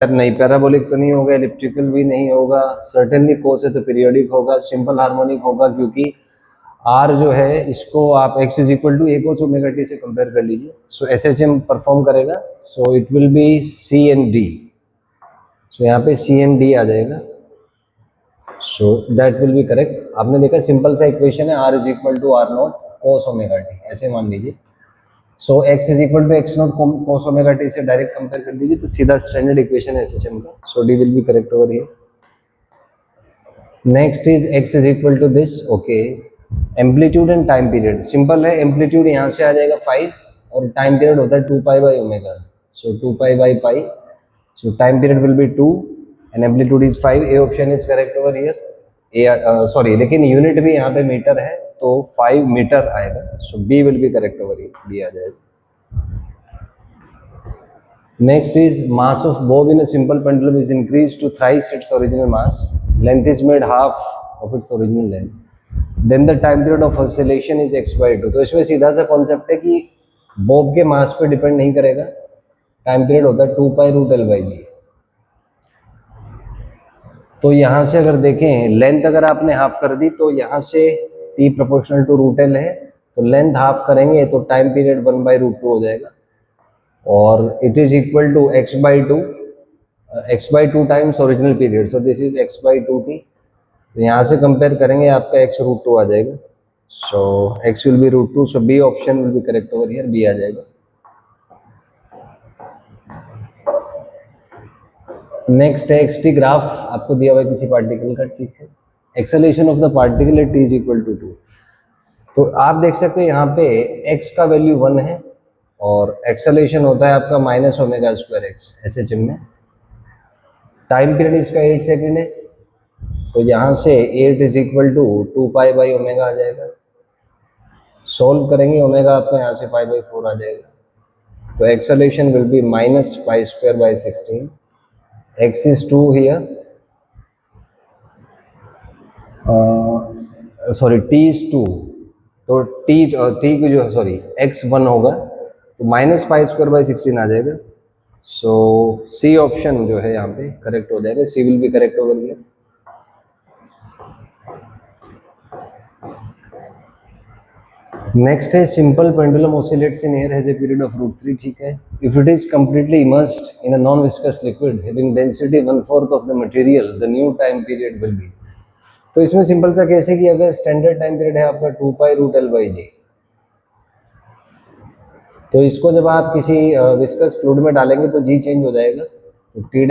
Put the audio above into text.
नहीं, पैराबोलिक तो नहीं होगा, एलिप्टिकल भी नहीं होगा, सर्टेनली कोस है तो पीरियोडिक होगा, सिंपल हार्मोनिक होगा, क्योंकि आर जो है इसको आप x is equal to a cos omega t से कंपेयर कर लीजिए। So S H M perform करेगा, so it will be C and D. So यहाँ पे सी एन डी आ जाएगा, so that will be correct. आपने देखा सिंपल सा इक्वेशन है, r is equal to r not cos omega t, ऐसे मान लीजिए। So x is equal to x not cos omega t से डायरेक्ट कंपेयर कर दीजिए, तो सीधा स्टैंडर्ड इक्वेशन है एसएचएम का। So D will be correct over here. Next is x is equal to this, okay. Amplitude and time period simple है, amplitude यहाँ से आ जाएगा 5 और टाइम पीरियड होता है 2 pi by omega, so 2 pi by pi, so time period will be 2 and amplitude is 5। A option is correct over here. Sorry, लेकिन unit भी यहाँ पे मीटर है तो 5 मीटर आएगा, so B will be correct over here, B आ जाएगा। Next is mass of bob in a simple pendulum is increased to thrice its original mass. Length is made half of its original length. Then the time period of oscillation is x by 2. तो इसमें सीधा सा concept है कि bob के मास पे depend नहीं करेगा, टाइम पीरियड होता है 2 पाई रूट एल बाई जी। तो यहाँ से अगर देखें लेंथ अगर आपने हाफ कर दी तो यहाँ से t proportional to root L है, तो लेंथ हाफ करेंगे तो टाइम पीरियड 1 बाई रूट 2 हो जाएगा, और it is equal to x by two times original period. So this is x by 2t। तो यहाँ से कंपेयर करेंगे आपका x रूट 2 आ जाएगा, so x will be root 2, so B option will be correct over here, B आ जाएगा। Next है xt ग्राफ आपको दिया हुआ है किसी पार्टिकल का, ठीक है। Acceleration of the particle at t is equal to 2। तो आप देख सकते हैं यहाँ पे x का वैल्यू 1 है और एक्सेलरेशन होता है आपका minus omega square x SHM में। टाइम पीरियड इसका 8 सेकेंड है, तो यहाँ से 8 is equal to 2 pi by omega आ जाएगा। सोल्व करेंगे ओमेगा आपका यहाँ से पाई बाई 4 आ जाएगा, तो acceleration will be minus pi square by 16। X is 2 here, sorry T is 2, तो टी की जो सॉरी एक्स 1 होगा, तो माइनस पाई स्क्वायर बाई 16 आ जाएगा। सो सी ऑप्शन जो है यहाँ पे करेक्ट हो जाएगा, C will be correct over here. Next है simple pendulum oscillates in air has a period of root 3, ठीक है। If it is completely immersed in a non viscous liquid having density 1/4 of the material, the new time period will be. तो इसमें simple सा case है कि अगर standard time period है आपका 2 पाई रूट एल बाई जी, तो इसको जब आप किसी विस्कस फ्लूइड में डालेंगे तो जी चेंज हो जाएगा, तो टी